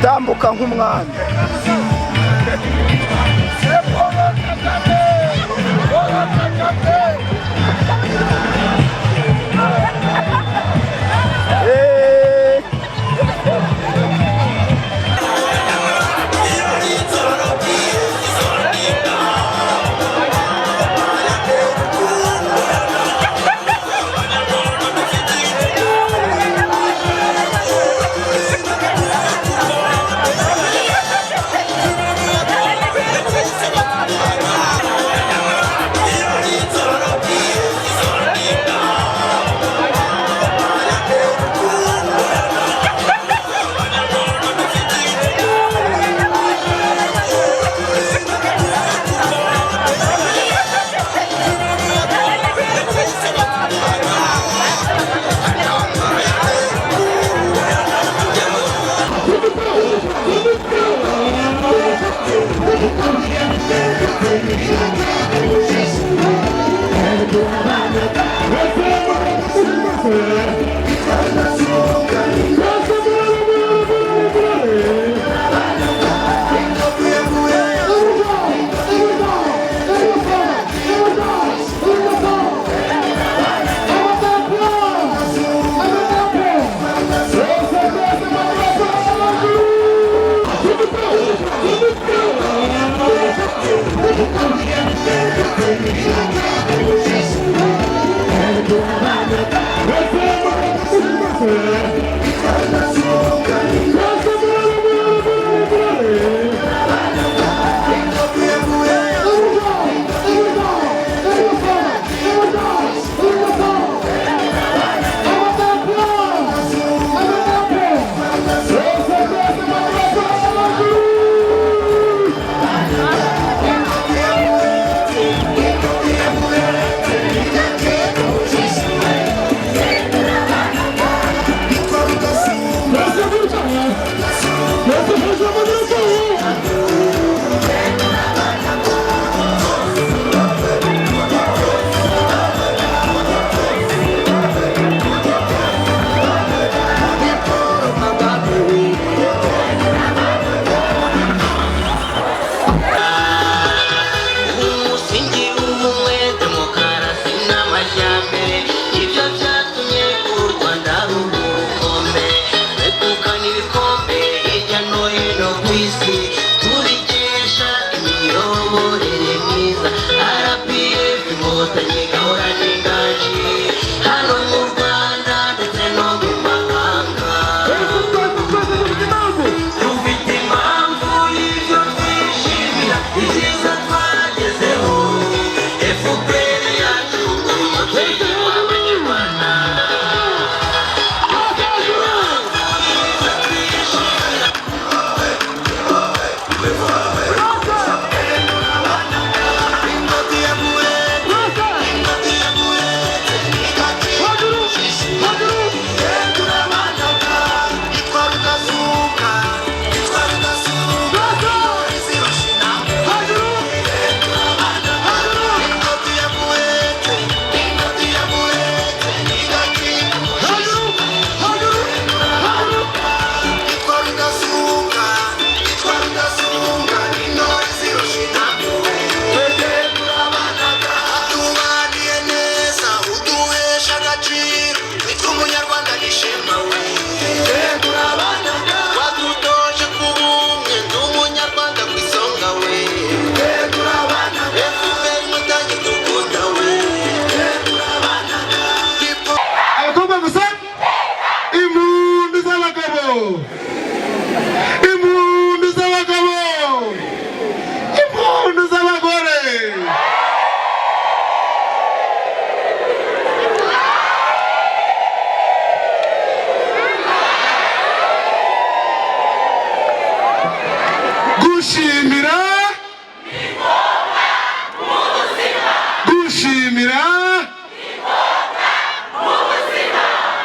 tambuka nk'umwami.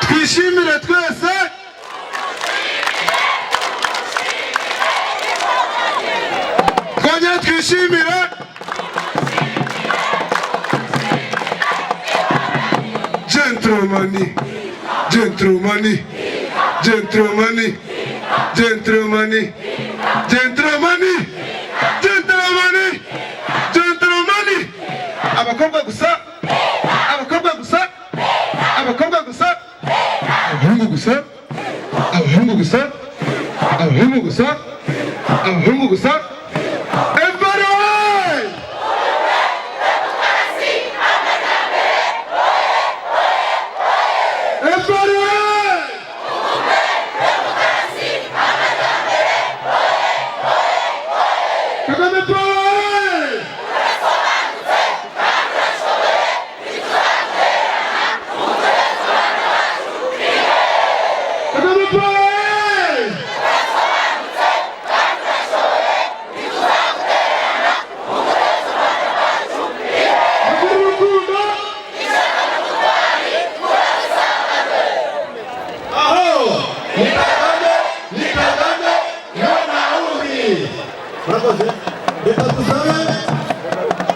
Twishimire twese. Twongere twishimire. Gentlemen, gentlemen, gentlemen, gentlemen, gentlemen. Abakobwa gusa, abakobwa gusa, abakobwa gusa, abahungu gusa, abahungu gusa, abahungu gusa, abahungu gusa.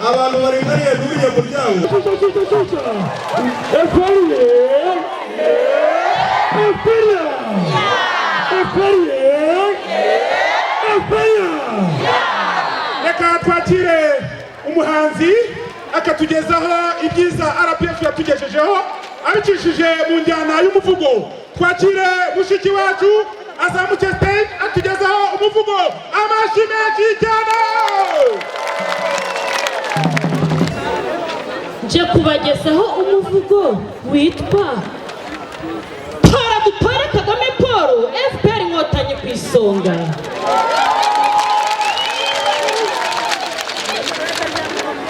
Abantu baringariye n'uriye muryango reka twakire umuhanzi akatugezaho ibyiza RPF yatugejejeho abicishije mu njyana y'umuvugo. Twakire mushiki wacu azamuke stage atugezaho umuvugo. Amashyi menshi cyane. nje kubagezaho umuvugo witwa Tora dutore Kagame Paul, FPR Inkotanyi ku isonga.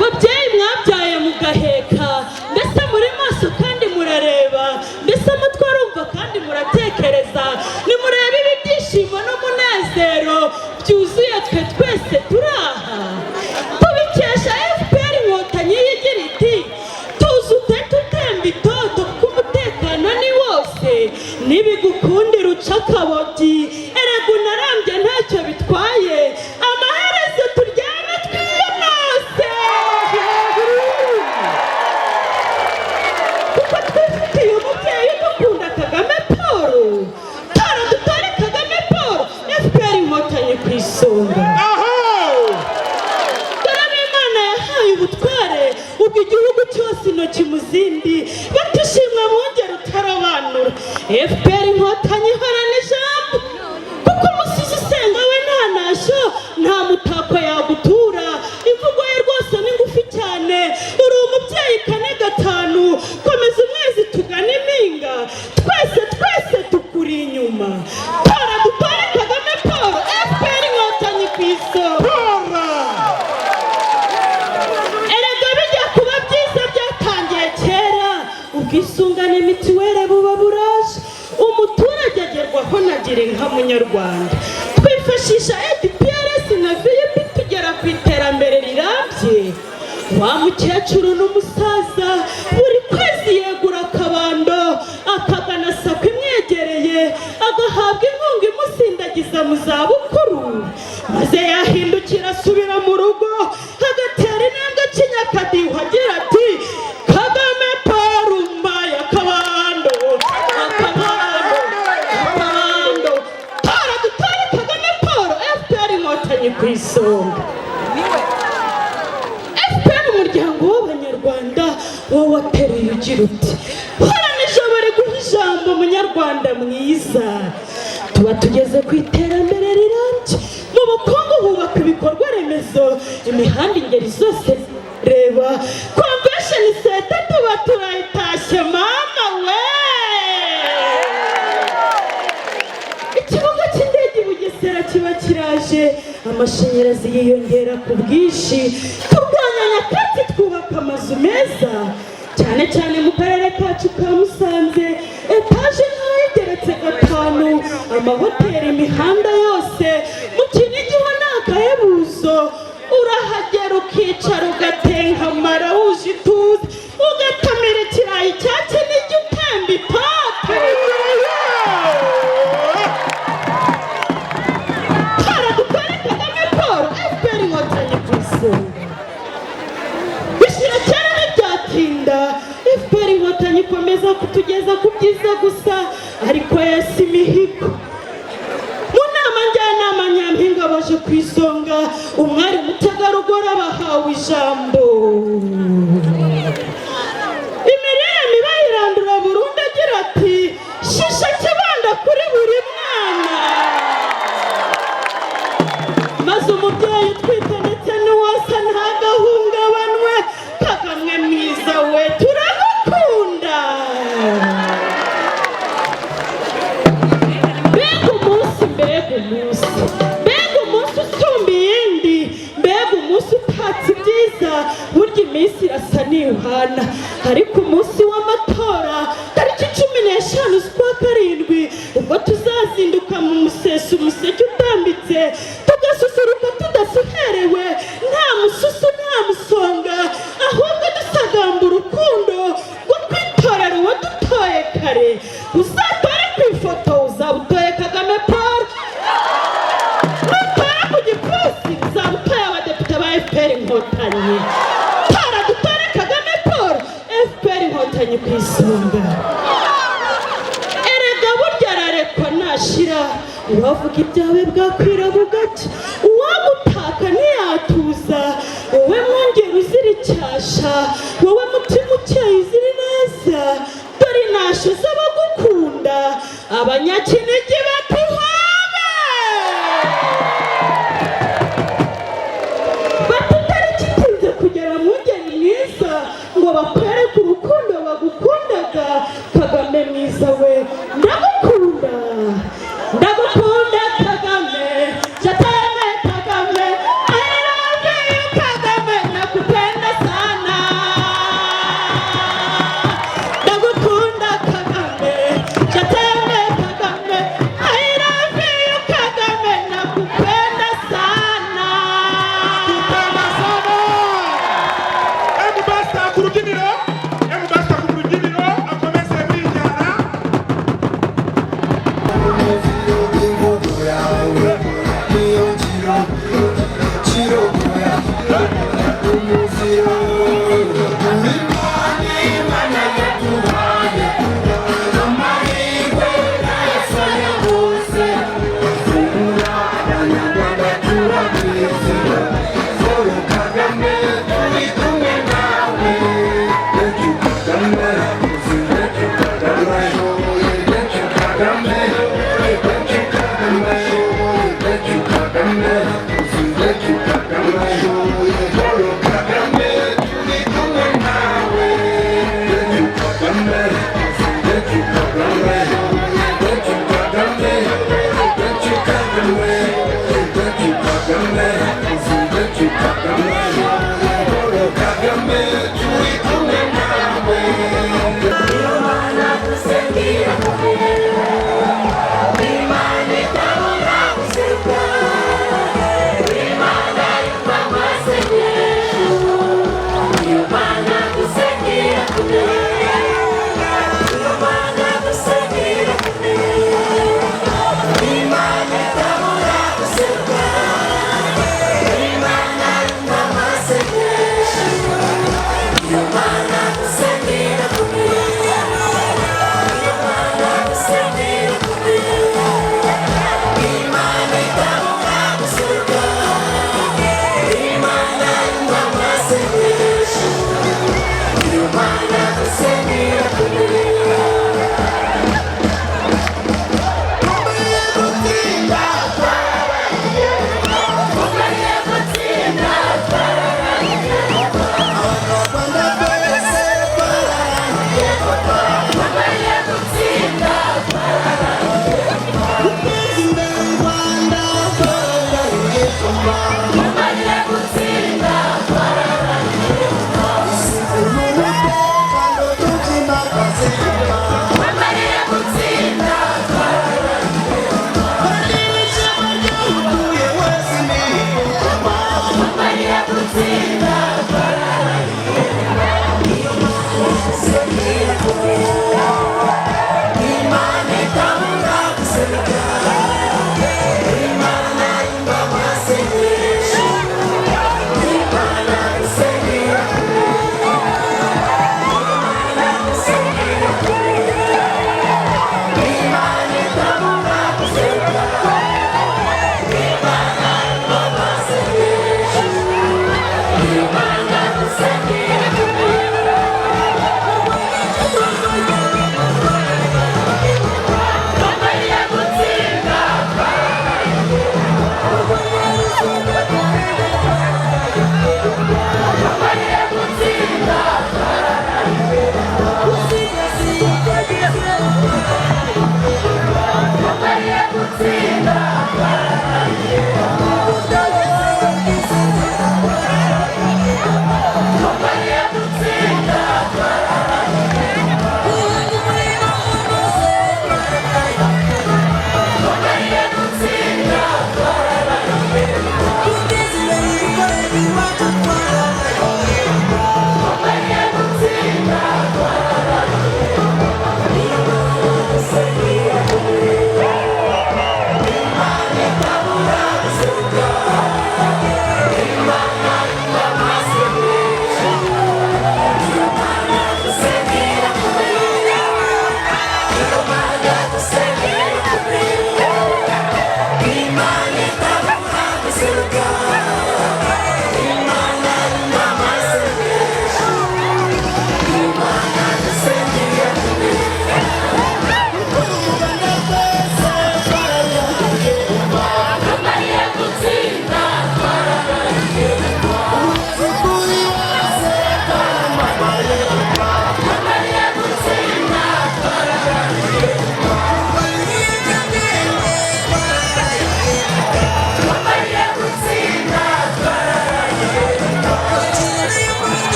Babyeyi mwabyaye mugaheka, mbese muri maso kandi murareba, mbese mutwe arumva kandi muratekereza, nimurebe ibi byishimo n'umunezero byuzuye twe twese turaha. Tubikesha FPR Inkotanyi yigira iti tuzute tutemba itoto k'umutekano ni wose, nibigukundira uca akabobyi, erega unarambye ntacyo bitwaye, amaherezo turyame twiyamose. Kuko twifitiye umubyeyi udukunda Kagame Paul, tora dutore Kagame Paul, FPR Inkotanyi ku isonga. Ubutware ubwo igihugu cyose intoki mu zindi, batishimwa mwongera utarobanura. FPR Inkotanyi ihorana ijambo, kuko umusizi usenga we nta ntashyo nta mutako yagutura. Imvugo ye rwose ni ngufi cyane, uri umubyeyi kane gatanu, komeza umwezi tugana impinga, twese tukuri inyuma. Tora dutore Kagame Paul, FPR Inkotanyi ku isonga. Ubwisungane mitiwere buba buraje, umuturage agerwaho na Girinka Munyarwanda. Twifashisha EDPRS na VIP tugera ku iterambere rirambye. Wa mukecuru n'umusaza buri kwezi yegura akabando, akagana SACCO imwegereye, agahabwa inkunga imusindagiza mu zabukuru, maze yahindukira asubira mu rugo, agatera intambwe Kinyakadiho agira ati Kagame Paul mbaye akabando, akabando, tora dutore Kagame Paul, FPR Inkotanyi ku isonga. FPR umuryango w'Abanyarwanda wowe wateruye ugira uti horana ijabo riguha ijambo munyarwanda mwiza. Tuba tugeze ku iterambere rirambye, mu bukungu hubaka ibikorwa remezo, imihanda ingeri zose reba, convention center tuba turayitashye mama we. Ikibuga cy'indege i Bugesera kiba kiraje, amashanyarazi yiyongera ku bwinshi, turwanya nyakatsi twubaka amazu meza, cyane cyane mu karere kacu ka Musanze, etaje ntoya igeretse gatanu, amahoteli, imihanda yose, mu Kinigi ho ni agahebuzo, urahagera ukicara ugatengamara wuje ituze, ugatamira ikirayi cya Kinigi utemba itoto. Tora dutore Kagame Paul, FPR Inkotanyi ku isonga. Bishyira kera ntibyatinda, FPR Inkotanyi ikomeza kutugeza ku byiza gusa, ariko yesi imihigo. Mu baje ku isonga umwari mutegarugori abahawe ijambo. Imirire mibi irandura burundu agira ati shisha kibanda kuri buri mwana. Maze umubyeyi utwite ndetse n'uwasa ntagahungabanwe. Kagame mwiza we turagukunda. Mbega umunsi usumba iyindi, mbega umunsi utatse ibyiza. Burya iminsi irasa n'ihana, ariko umunsi w'amatora tariki 15 z'ukwa karindwi ubwo tuzazinduka mu museso, umuseke utambitse, tugasusuruka tudasuherewe, nta mususu nta musonga, ahubwo dusagamba urukundo rwo kwitorera uwo dutoye kare. Uzatore ku ifoto uzaba utoye Kagame Paul, nutora ku gipfunsi uzaba utoye abadepite ba FPR Inkotanyi. Tora dutore Kagame Paul, FPR Inkotanyi ku isonga. Erega burya ararekwa nashira, uwavuga ibyawe bwakwira bugacya, uwagutaka ntiyatuza. Wowe mwongera uzira icyasha, wowe mutima ukeye uzira neza, dore intasho z'abagukunda, abanyakinigi bati habe. Bati itariki itinze kugera mwungeri mwiza, ngo bakwereke urukundo bagukundaga. Kagame mwiza we ndagukunda, ndagukunda Kagame, jateme Kagame, I love you Kagame, nakupenda sana. Ndagukunda Kagame, jateme Kagame, I love you Kagame, nakupenda sana. Kupenda sana. Hebu basta ku rubyiniro.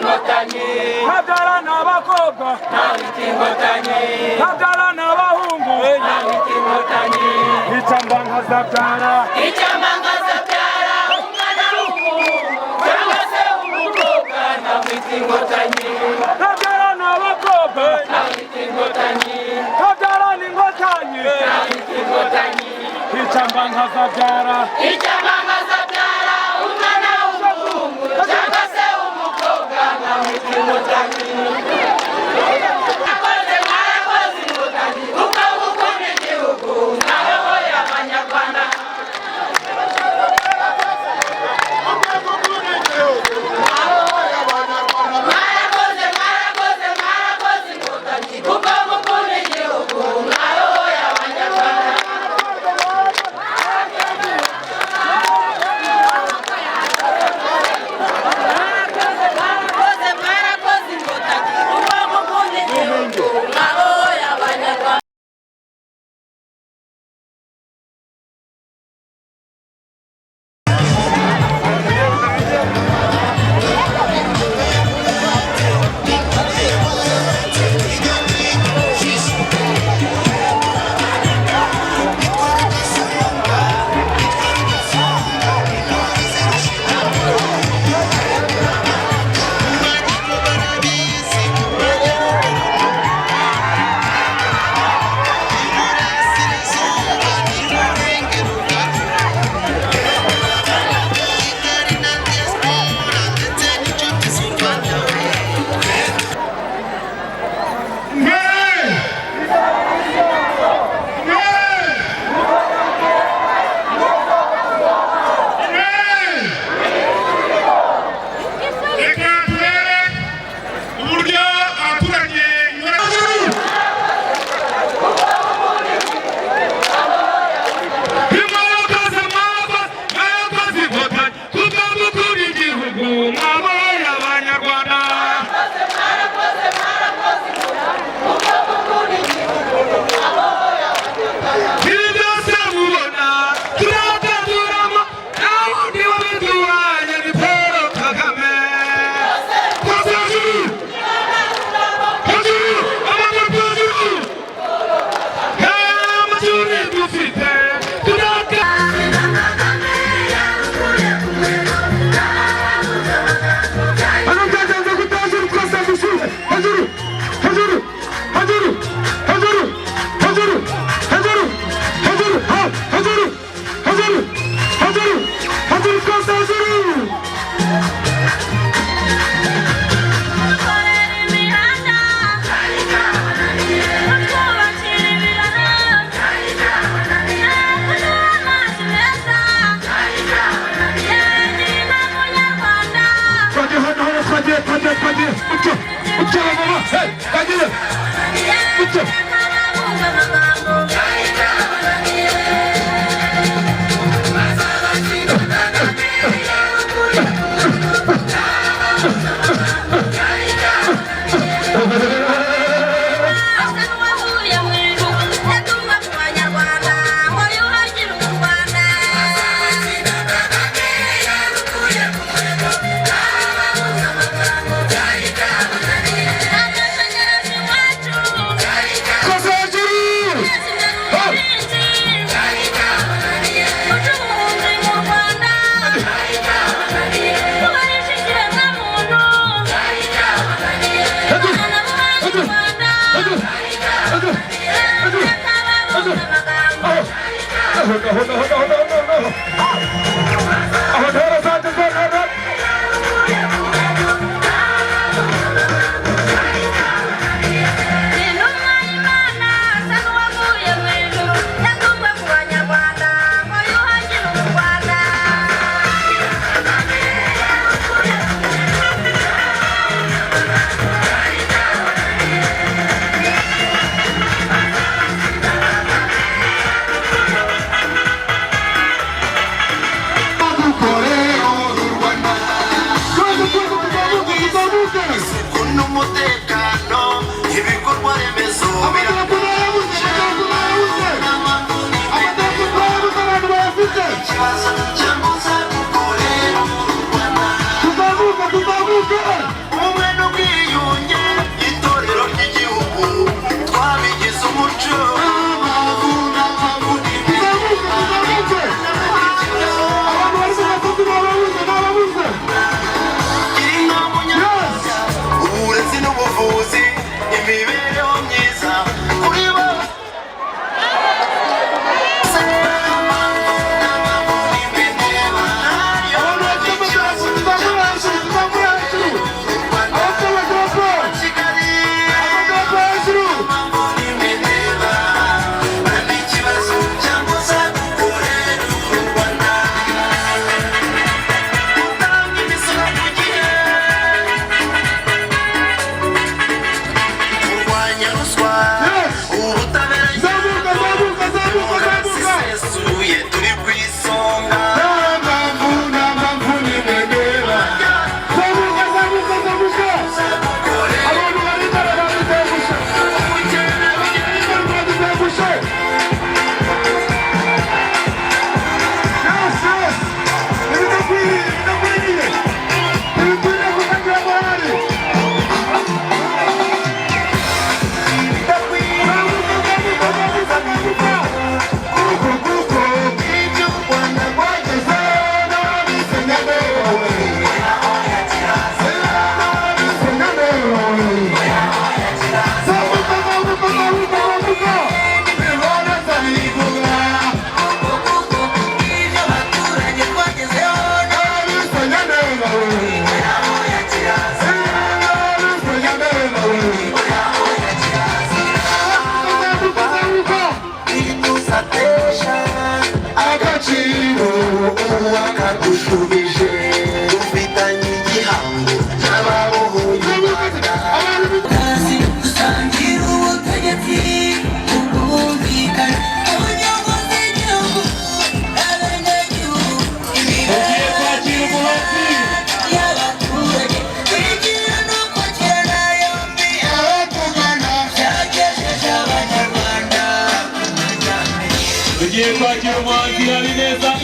Kadara n'abakobwa Kadara n'abahungu Icyamba nkazabyara umwana w'umuhungu cyangwa se umukobwa namwita inkotanyi. Kadara n'abakobwa Namwita inkotanyi. Kadara n'inkotanyi Namwita inkotanyi. Icyamba nkazabyara umwana w'umuhungu cyangwa se umukobwa namwita inkotanyi. Mwarakoze inkotanyi kuko mukunda igihugu mwayoboye abanyarwanda. Mwarakoze inkotanyi kuko mukunda igihugu mwayoboye abanyarwanda.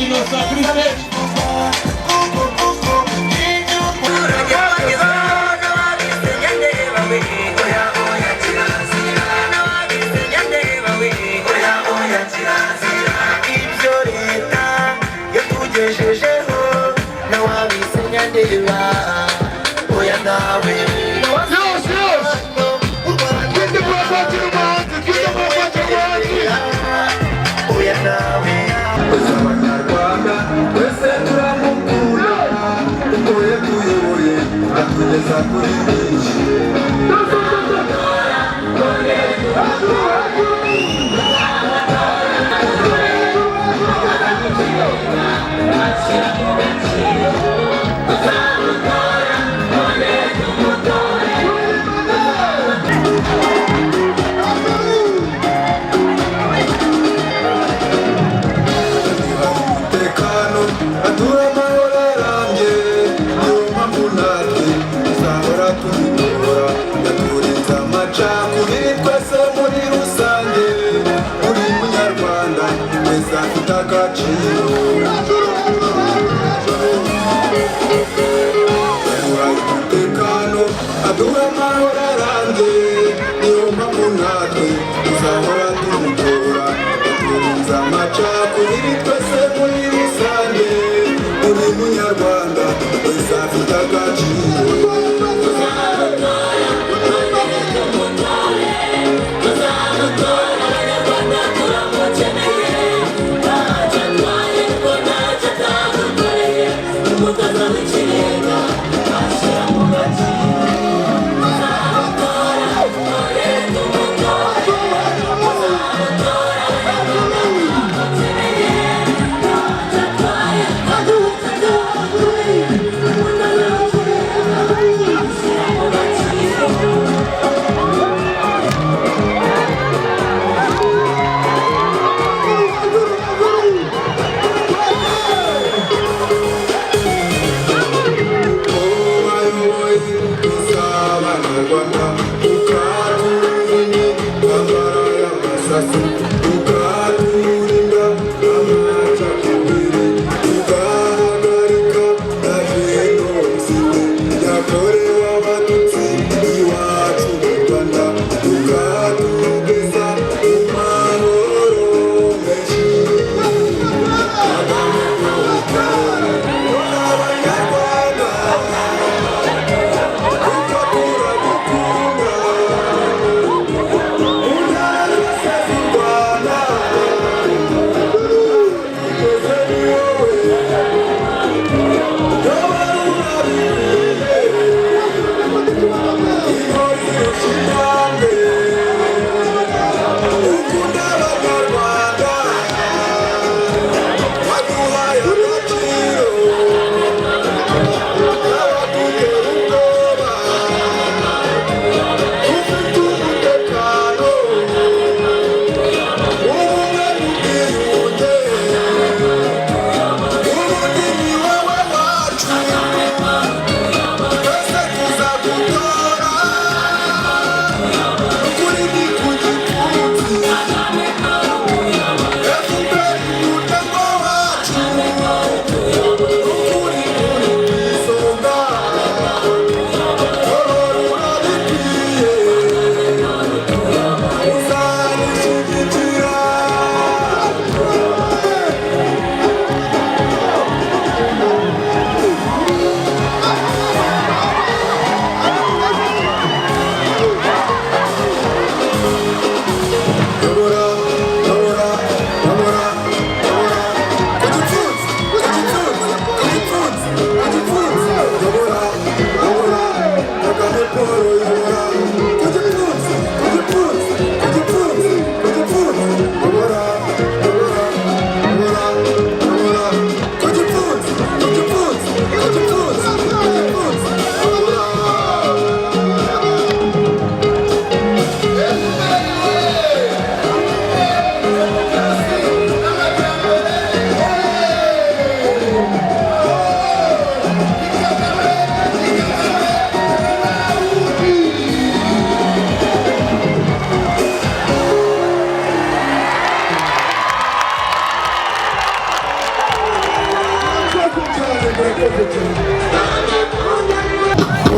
Innocent kuri stage.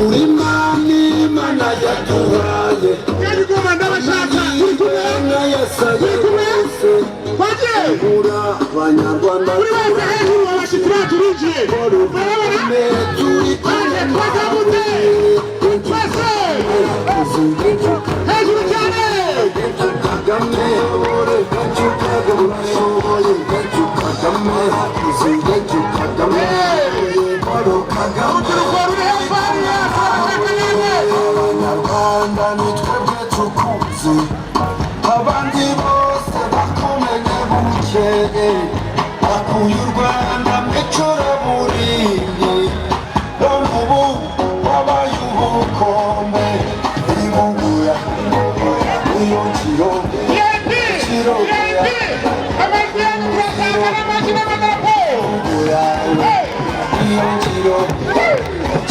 uri mani mana yaduhaye kandi komanda bashaka uri kumwe yasaye wese ura abanyarwanda uri wese hejuru abashitsi bacu binjiye urabona turi twaje twazamutse twese hejuru cyane Kagame ore gacu kagame gacu Kagame gacu Kagame oro Kagame abanyarwanda nitwebwe tukuzi abandi bose bakumenye bukeye akuye u Rwanda mw'icuraburindi none ubu wabaye ubukombe ibungura niyo kirobe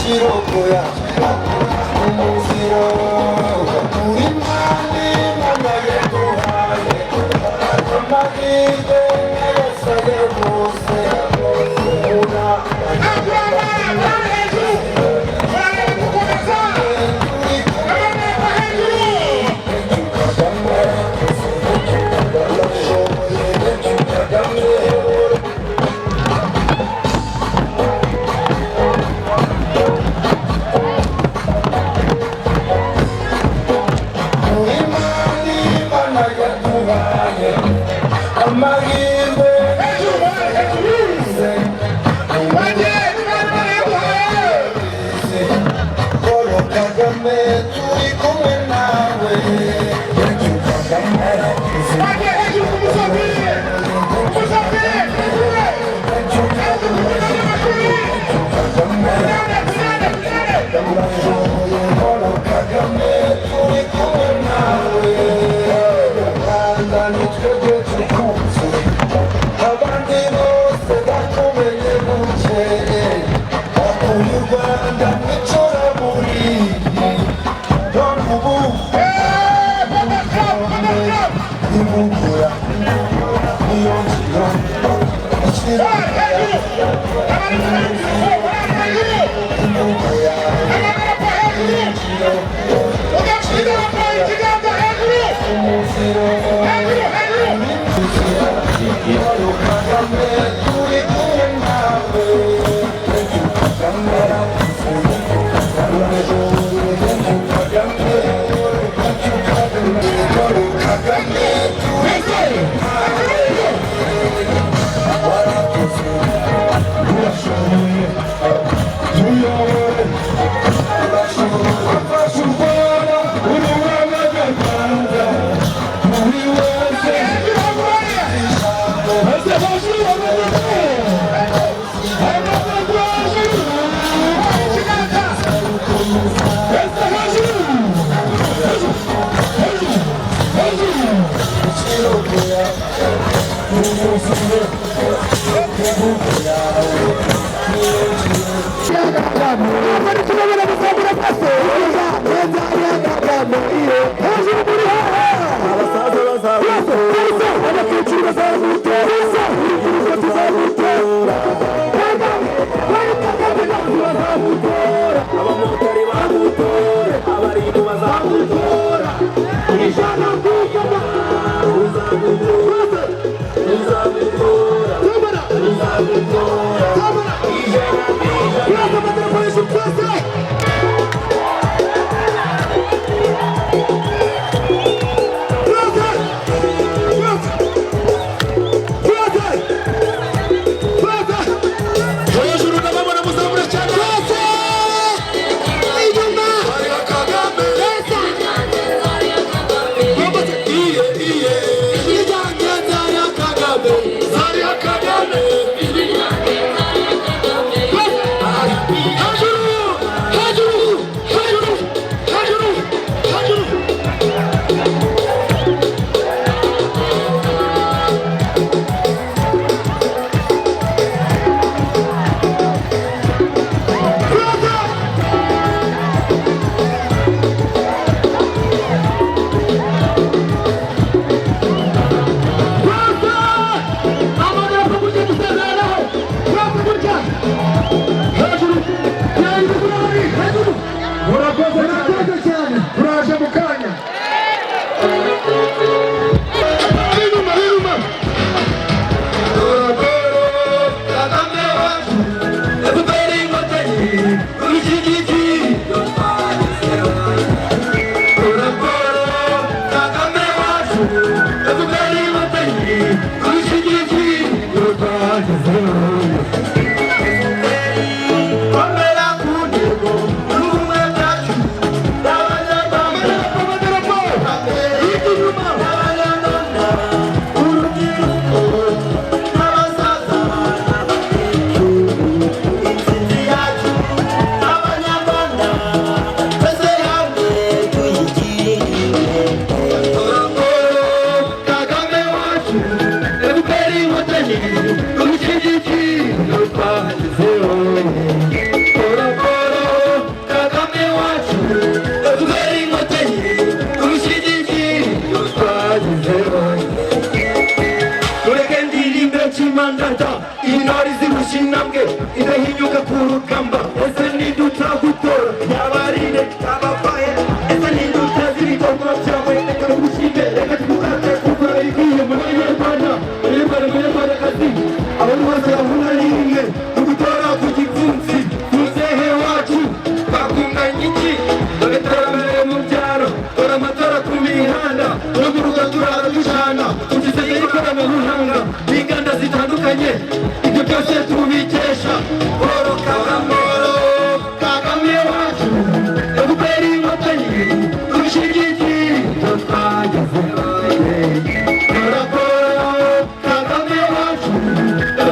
Chirokoya, umuziro, uri mani mana yaduhaye, amahirwe yasaye bose, ura amahirwe Paul Kagame turi kumwe nawe Paul Kagame turi kumwe nawe Rwanda nitwebwe tukuzi abandi bose bakumenye bukeye bakuye u Rwanda mw'icuraburindi none ubu ibungura niyo ngiro ushigiki uraporo Kagame wacu FPR inkotanyi ushigiki urwagezeho komera ku ntego n'ubumwe bwacu n'abanyarwanda n'abanyarwanda urubyiruko n'abasaza intsinzi yacu n'abanyarwanda twese hamwe tuyigirire uraporo Kagame wacu FPR inkotanyi ushigiki urwagezeho uraporo Kagame wacu FPR inkotanyi ushigiki urwagezeho mureke ndirimbe chimandata intore zirusha intambwe idahinyuka ku rugamba ese ninduta gutora yabarinde ababaye ese ninduta z'ibikorwa byawe reka tugushime reka tugukate kuko igiye muri Nyarwanda munyarwandakazi abantu bose bahura rimwe mu gutora ku gipfunsi muzehe wacu bakunganya iki dore iterambere mu byaro dore amatora ku mihanda turuguruka turara ducana tugize ikoranabuhanga n'inganda zitandukanye ibyo byose tubikesha Paul Kagame wacu FPR inkotanyi ushigiki twagezeho Paul Kagame wacu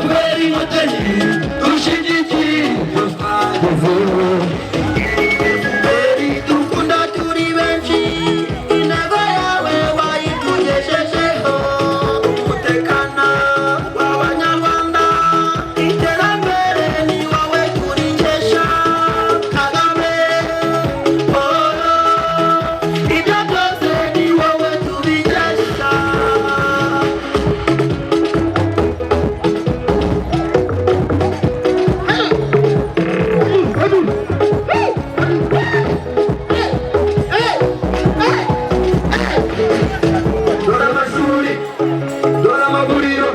FPR inkotanyi ushigiki twagezeho dukunda turi benshi intego yawe wayitugejejeho umutekano w'abanyarwanda iterambere ni wowe turikesha Kagame ibyo byose ni wowe tubikesha dore amashuri dore amavuriro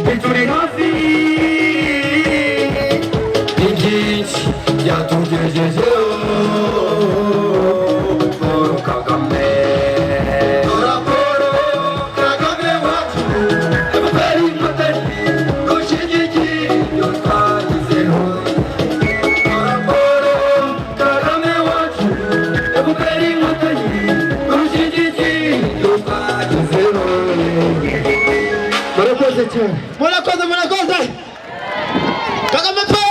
bituri hafi ni byinshi byatugejejeho Paul Kagame Paul Kagame wacu FPR inkotanyi ushigiki twagezeho Paul Kagame wacu FPR inkotanyi ushigiki twagezeho murakoze cyane murakoze Kagame pe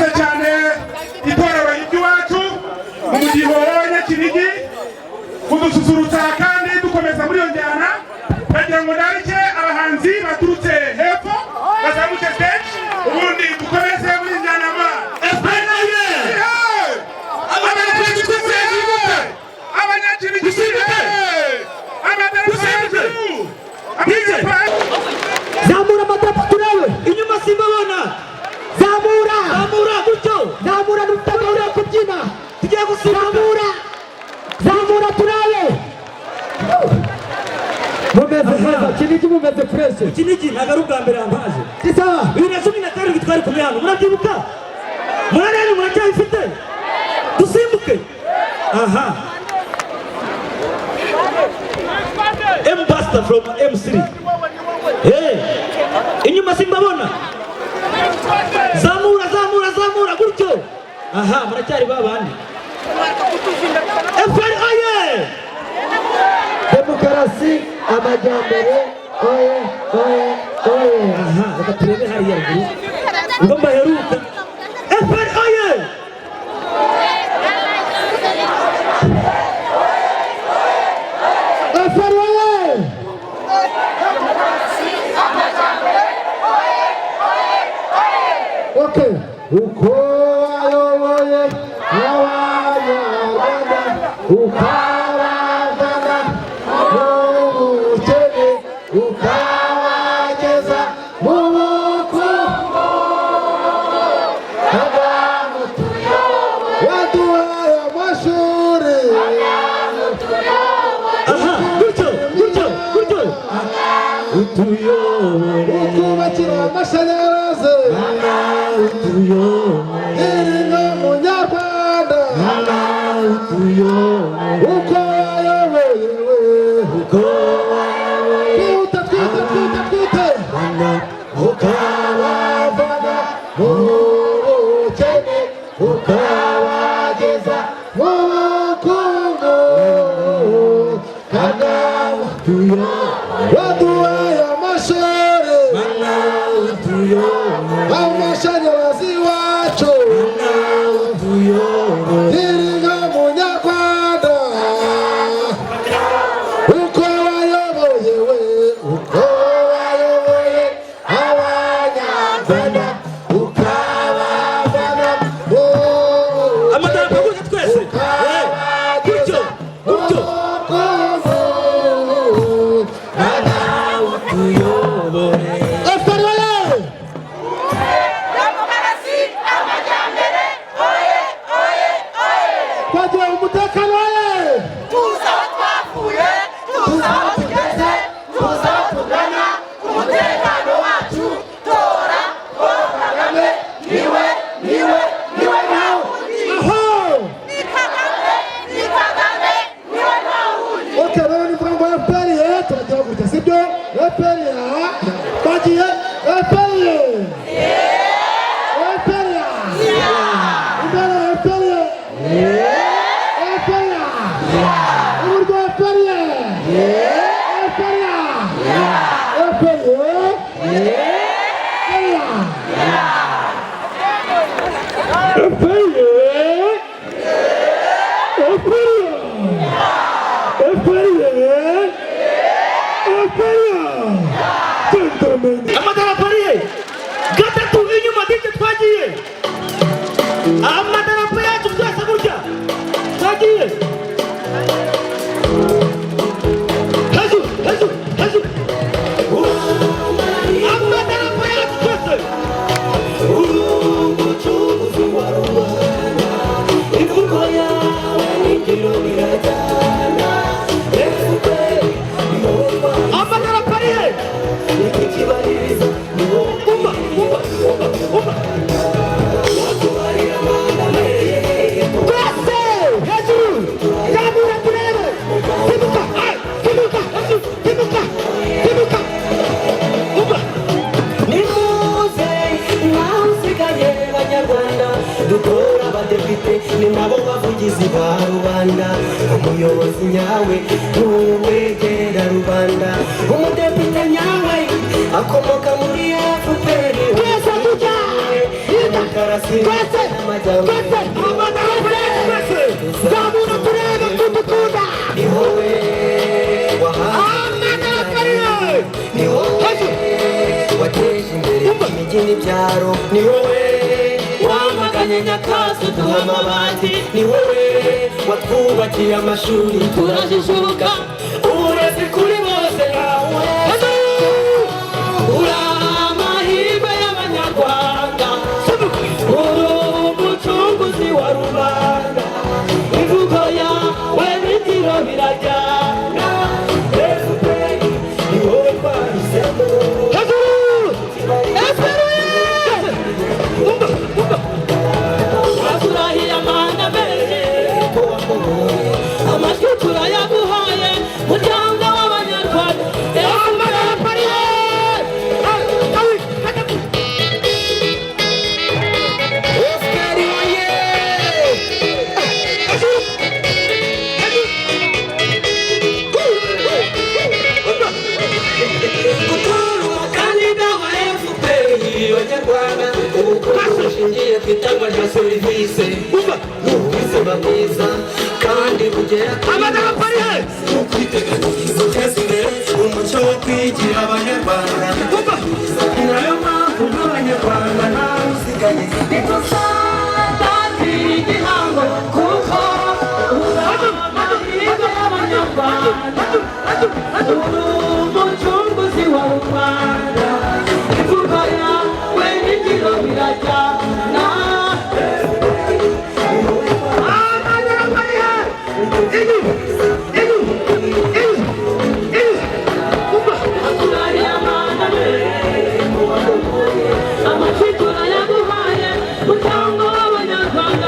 murakoze cyane itorero ry'iwacu mu mudiho w'abanyakinigi kudususurutsa kandi dukomeza muri iyo njyana bagira ngo narike abahanzi baturutse hepfo bazamuke stage ubundi dukomeze muri njyana ma zamura amadapo turawe inyuma simbabona zamura gutyo zamura n'utagura kubyina tugiye gusimbuka zamura turawe mumeze neza kinigi mumeze fresh kinigi ntabwo ari ubwa mbere yampaje isaha 2017 twari kumwe hano murabyibuka murarene muracyabifite dusimbuke aha M-Buster from M3 inyuma simbabona zamura gutyo aha muracyari babandi FRAye demokarasi amajyambere oye aha reka turebe hariya ruguru ubwo mbaheruka FRAye Okay, uko ayoboye abanyarwanda ukabavana mu bukene ukabageza mu bukungu waduhaye amashuri aha gutyo utuyobore ukubakira amashanyarazi iringa munyarwanda uko wayoboye twite ukabavana mu bukene ukabageza mu bukungu waduhaye amashuri amashanyarazi wacu iringa munyarwanda uko wayoboye abanyarwanda ukabavana mu amadarapo gutyo twese gutyo twagiye umutekano tuza aho twavuye tuza aho tugeze tuza aho tugana umutekano wacu tora Paul Kagame niwe nta wundi ni Kagame niwe nta wundi. Okay, rero ni mvuga ngo FPR turagira gutya sibyo FPR bagiye FPR amadarapo ariye gatatu inyuma dike twagiye amadarapo yacu twese gutya twagiye hejuru amadarapo yacu twese umucunguzi wa rubanda imvugo yawe n'ingiro birajyana amadarapo ariye ikibaririza umba watubarira abana twese hejuru zamura turebe tibuka umba nimuze nawe usigaye banyarwanda dutora abadepite ni nabo bavugizi ba rubanda umuyobozi nyawe n'uwegera rubanda umudepite nyawe akomoka muri FPR twese tujya demokarasi icyaro ni wowe wamaganye nyakazi uduha amabati ni wowe watwubakiye amashuri turajijuka uburezi kuri bose yawe uri amahirwe y'abanyarwanda uri umucunguzi wa rubanda imvugo yawe n'ingiro birajyana efuperi ni wowe twahisemo turahira amahanga mbere ko wakomoye amajwi turayaguhaye muryango w'abanyarwanda ushingiye ku itangwa rya serivisi n'ubuzima bwiza kandi bugera mu kwiteganyiriza uteza imbere umuco wo kwigira abanyarwanda ni nayo mpamvu nk'abanyarwanda ntawe usigaye ntituzatangire igihango kuko amahirwe y'abanyarwanda uri umucunguzi wa rubanda imvugo yawe n'ingiro birajyana amajwi turayaguhaye muryango w'abanyarwanda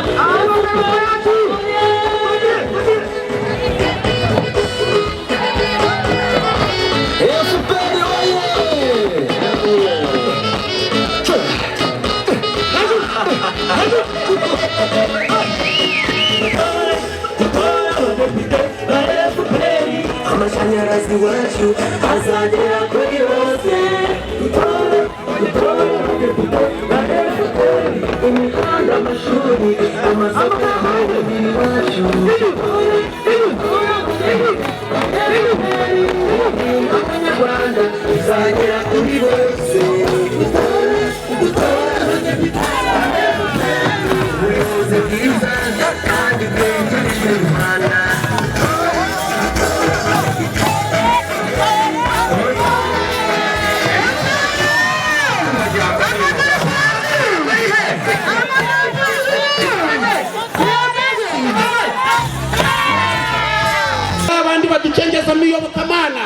amashanyarazi wacu azagera kuri bose imihanda amashuri amasoko y'umubiri wacu abanyarwanda izagera kuri bose ubuyobozi bwiza kandi bwegerejwe rubanda abandi baducengezamo iyobokamana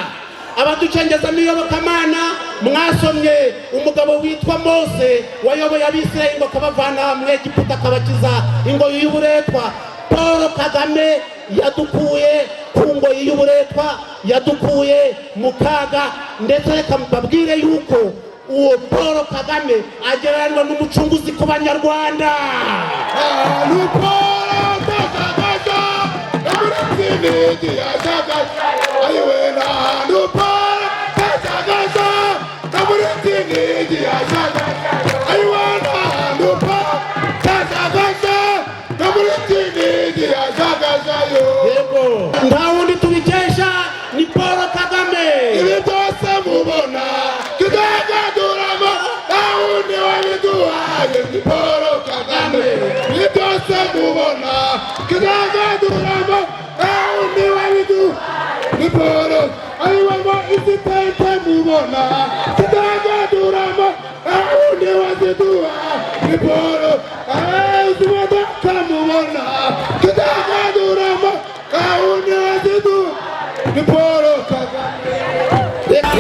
abaducengezamo iyobokamana mwasomye umugabo witwa Mose wayoboye abisirayeli ngo akabavana mu Egiputa akabakiza ingoyi y'uburetwa. Paul Kagame yadukuye ku ngoyi y'uburetwa, yadukuye mu kaga, ndetse reka mbabwire yuko uwo Paul Kagame agereranywa n'umucunguzi ku banyarwanda. Nta wundi tubikesha ni Paul Kagame. Ibi byose mubona tudagaduramo, nta wundi wabiduhaye ni Paul Kagame. Ibi byose mubona tudagaduramo, nta wundi wabiduhaye ni Paul. Ayiwemo izi tente mubona tudagaduramo, nta wundi waziduhaye ni Paul. Izi modoka mubona tudagaduramo, nta wundi waziduhaye ni Paul Kagame.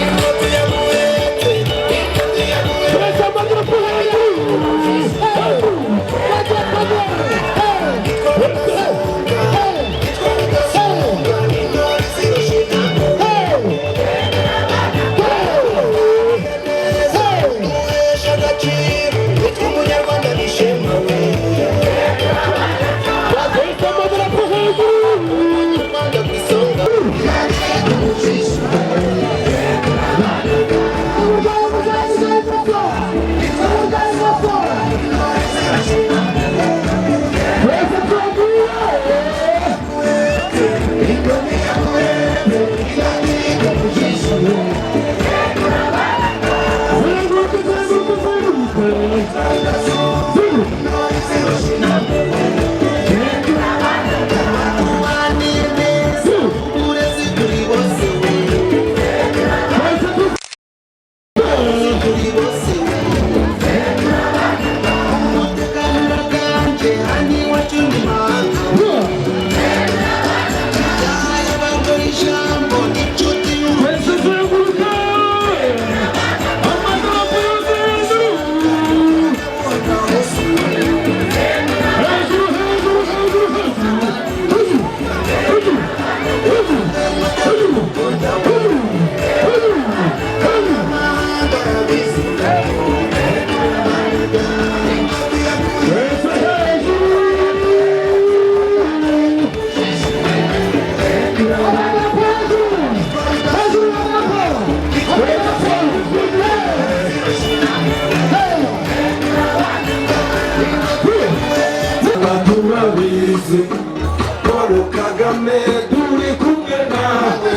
umunyarwanda Kagame turi kumwe nawe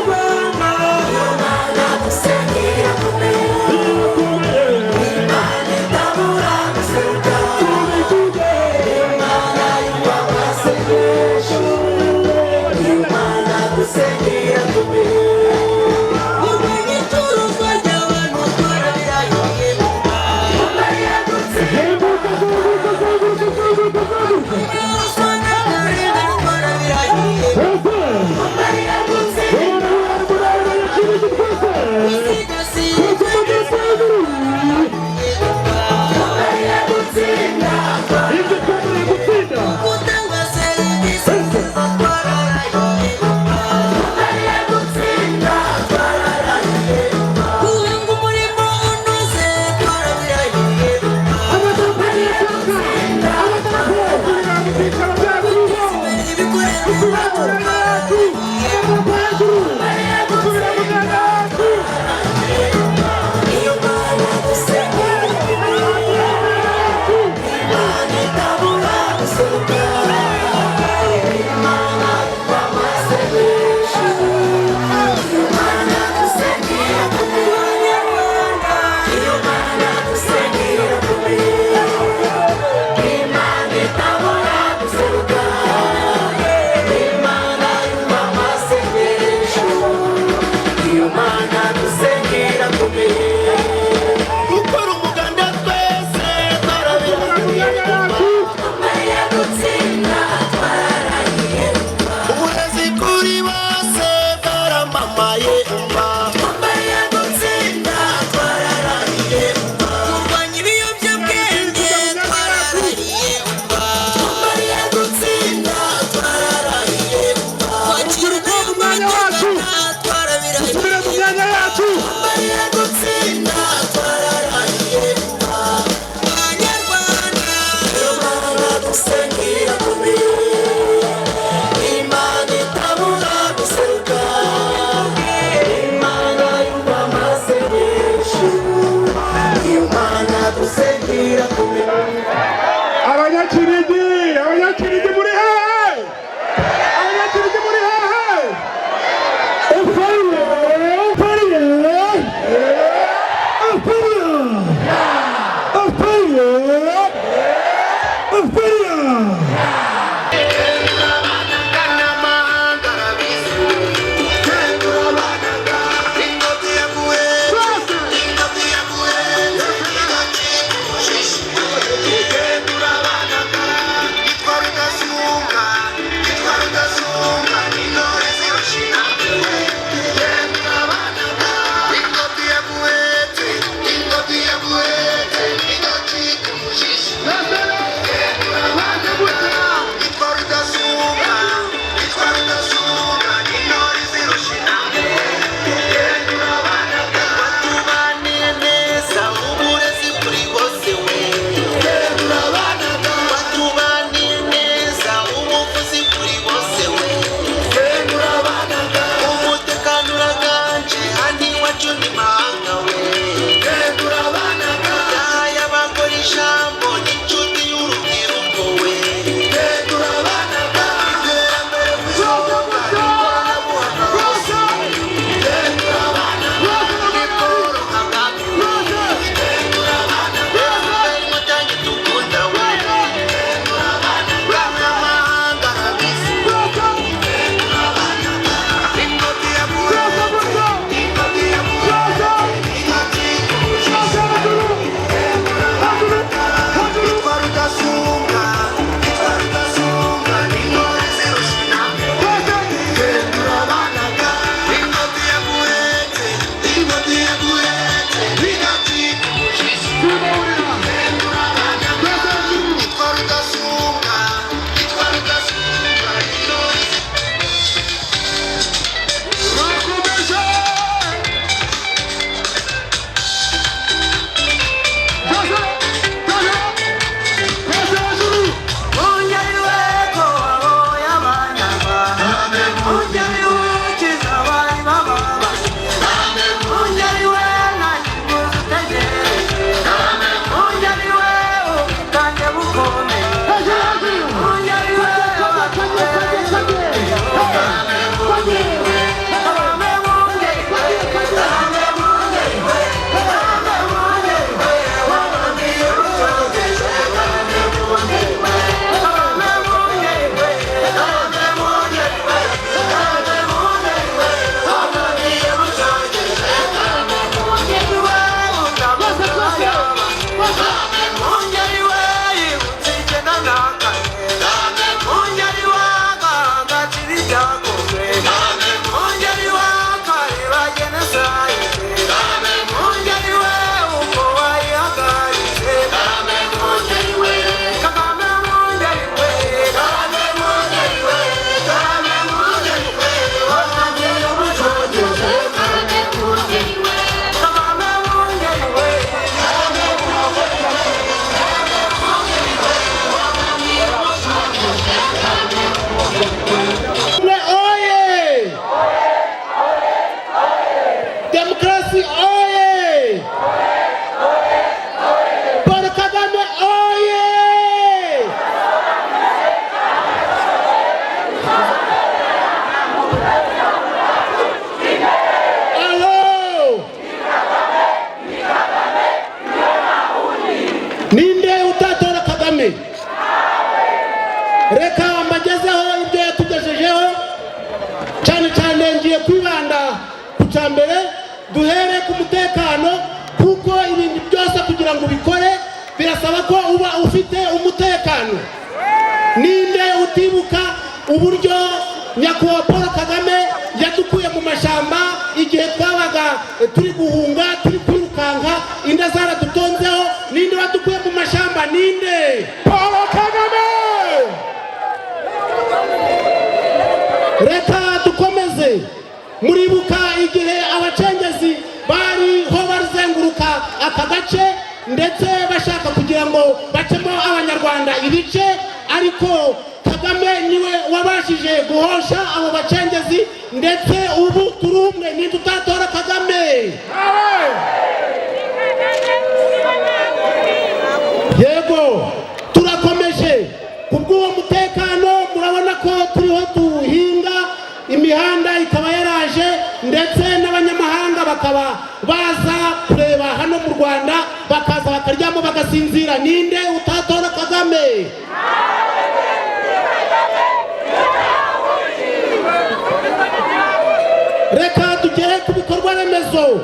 Rwanda Abanyakirigi muri hehe? Abanyakirigi muri hehe? reka mbagezeho ibyo yatugejejeho cyane cyane ngiye kwibanda ku cyambere duhere ku mutekano kuko ibintu byose kugira ngo bikore birasaba ko uba ufite umutekano. Ninde utibuka uburyo nyakubahwa Paul Kagame yadukuye mu mashamba igihe twabaga turi guhunga turi kwirukanka inda zaradutonzeho? Ninde wadukuye mu mashamba? Ninde? Paul Kagame. Reka dukomeze. Muribuka igihe abacengezi bariho bazenguruka aka gace ndetse bashaka kugira ngo bacemo abanyarwanda ibice, ariko Kagame niwe wabashije guhosha abo bacengezi ndetse ubu turi umwe. Ninde utatora Kagame? n'abanyamahanga bakaba baza kureba hano mu Rwanda bakaza bakaryamo bagasinzira. Ninde utatora Kagame? Reka tugere ku bikorwa remezo.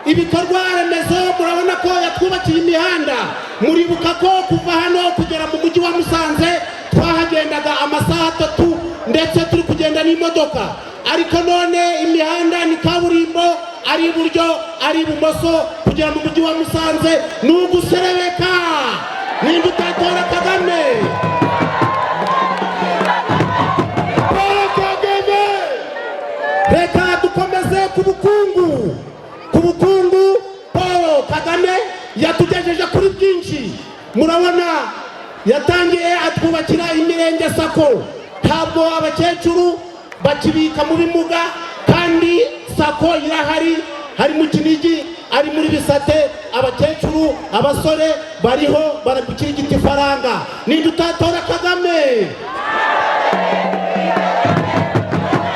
Ibikorwa remezo murabona ko yatwubakiye imihanda. Muribuka ko kuva hano kugera mu mujyi wa Musanze twahagendaga amasaha 3 ndetse turi kugenda n'imodoka, ariko none imihanda ni kaburimbo, ari iburyo ari ibumoso kugera mu mujyi wa Musanze. Nuguserebeka. Ninde utatora Kagame? Reka dukomeze ku bukungu. Paul Kagame yatugejeje kuri byinshi. Murabona yatangiye atwubakira imirenge sako. Ntabwo abakecuru bakibika mu bimuga, kandi sako irahari, hari mu Kinigi, ari muri Bisate. Abakecuru abasore bariho baragukirigita ifaranga. Ninde utatora Kagame?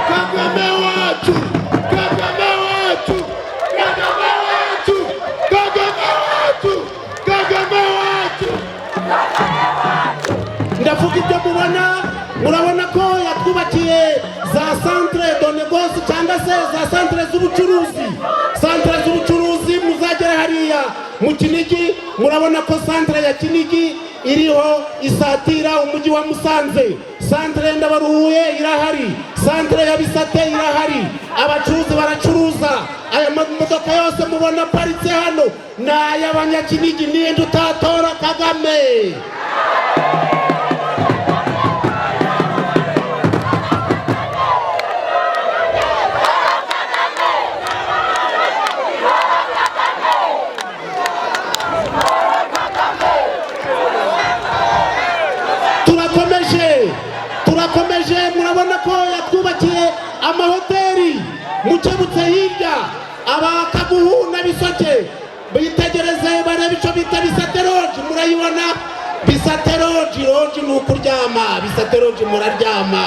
Kagame wacu, Kagame wacu, Kagame wacu, Kagame wacu, Kagame wacu. Ndavuga ibyo murabona ko yatwubakiye za centre de négoce cyangwa se za centre z'ubucuruzi. Centre z'ubucuruzi muzagera hariya mu Kinigi, murabona ko centre ya Kinigi iriho isatira umujyi wa Musanze. Centre Ndabaruhuye irahari, centre ya Bisate irahari. Abacuruzi baracuruza. Aya modoka yose mubona paritse hano na y'abanyakinigi. Ninde utatora Kagame? Turakomeje. Murabona ko yatwubakiye amahoteli. Mukebutse hirya abakaguhu na Bisoke bitegereze barebe icyo bita Bisate Lodge. Murayibona Bisate Lodge ni ukuryama. Bisate Lodge muraryama,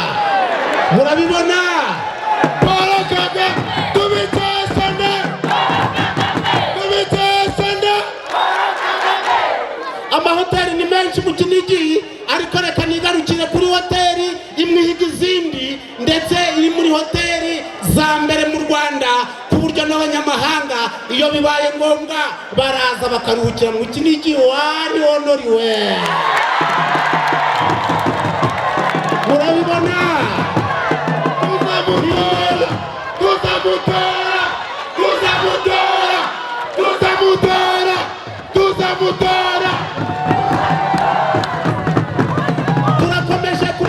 murabibona. Paul Kagame tubitesane. Amahoteli ni menshi mu Kinigi, ariko reka nigarukire kuri hoteli imwe higa izindi, ndetse iri muri hoteli za mbere mu Rwanda, ku buryo n'abanyamahanga iyo bibaye ngombwa baraza bakaruhukira mu Kinigi. Wari honoriwe. Murabibona. Tuzamutora. Turakomeje ku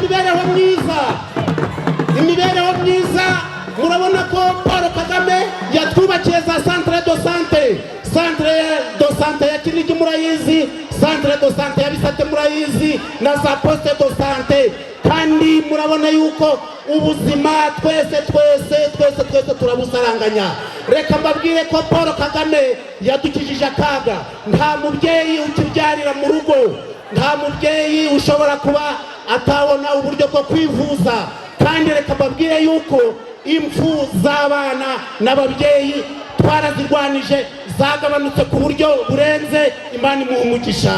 imibereho myiza. Murabona ko Paul Kagame yatwubakiye za centre de santé. Centre de santé ya Kinigi murayizi, centre de santé ya Bisate murayizi, na za poste de santé. Kandi murabona yuko ubuzima twese turabusaranganya. Reka mbabwire ko Paul Kagame yadukijije akaga. Nta mubyeyi ukibyarira mu rugo, nta mubyeyi ushobora kuba atabona uburyo bwo kwivuza. Kandi reka mbabwire yuko impfu z'abana n'ababyeyi twarazirwanije, zagabanutse ku buryo burenze. Imana imuha umugisha.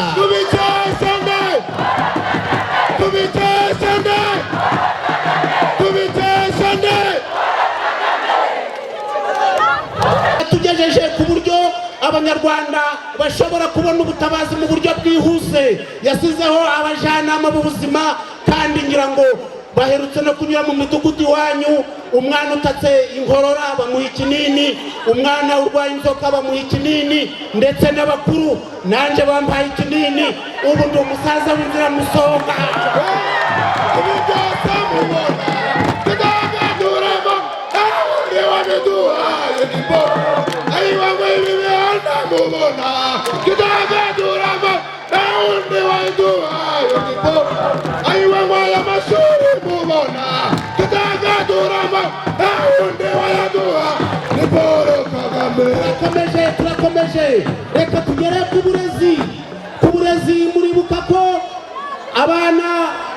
Tugejeje ku buryo abanyarwanda bashobora kubona ubutabazi mu buryo bwihuse. Yasizeho abajyanama b'ubuzima, kandi ngira ngo baherutse no kunyura mu midugudu iwanyu. Umwana utatse inkorora bamuha ikinini, umwana urwaye inzoka bamuha ikinini, ndetse n'abakuru nanje bampaye ikinini. Ubu ndi umusaza w'inzira musonga. Turakomeje. Reka tugere ku burezi. Muribuka ko abana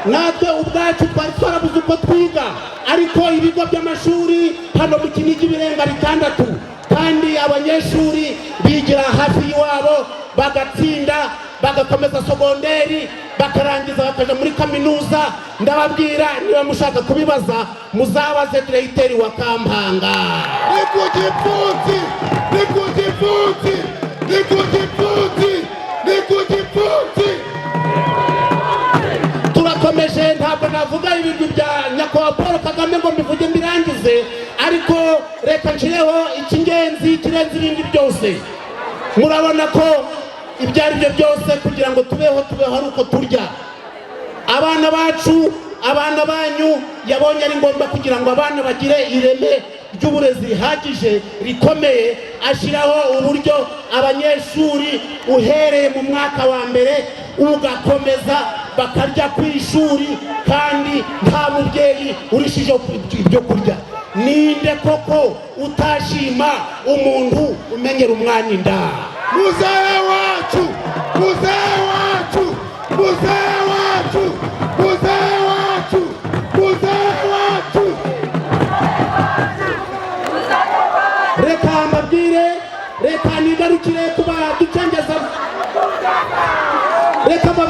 natwe ubwacu twari twarabuze uko twiga, ariko ibigo by'amashuri hano mu Kinigi birenga 6 kandi abanyeshuri bigira hafi y'iwabo bagatsinda bagakomeza sogonderi bakarangiza bakaja muri kaminuza. Ndababwira niba mushaka kubibaza muzabaze diregiteri wa Kampanga. Nikujipfuti, nikujipfuti, nikujipfuti, nikujipfuti. Turakomeje, ntabwo navuga ibintu bya nyakubahwa Paul Kagame ngo mbivuge mbirangize, ariko reka nshireho icy'ingenzi kirenze ibindi byose. Murabona ko ibyo ari byo byose kugira ngo tubeho ari uko turya. Abana bacu, abana banyu yabonye ari ngombwa kugira ngo abana bagire ireme ry'uburezi rihagije rikomeye, ashyiraho uburyo abanyeshuri uhereye mu mwaka wa mbere ugakomeza bakarya ku ishuri kandi nta mubyeyi urishije ibyo kurya. Ninde koko utashima umuntu umenyera umwana inda? Muzehe wacu, muzehe wacu, muzehe wacu, muzehe wacu, muzehe wacu. Reka mbabwire, reka nigarukire kuba ducengeza, reka mbabwire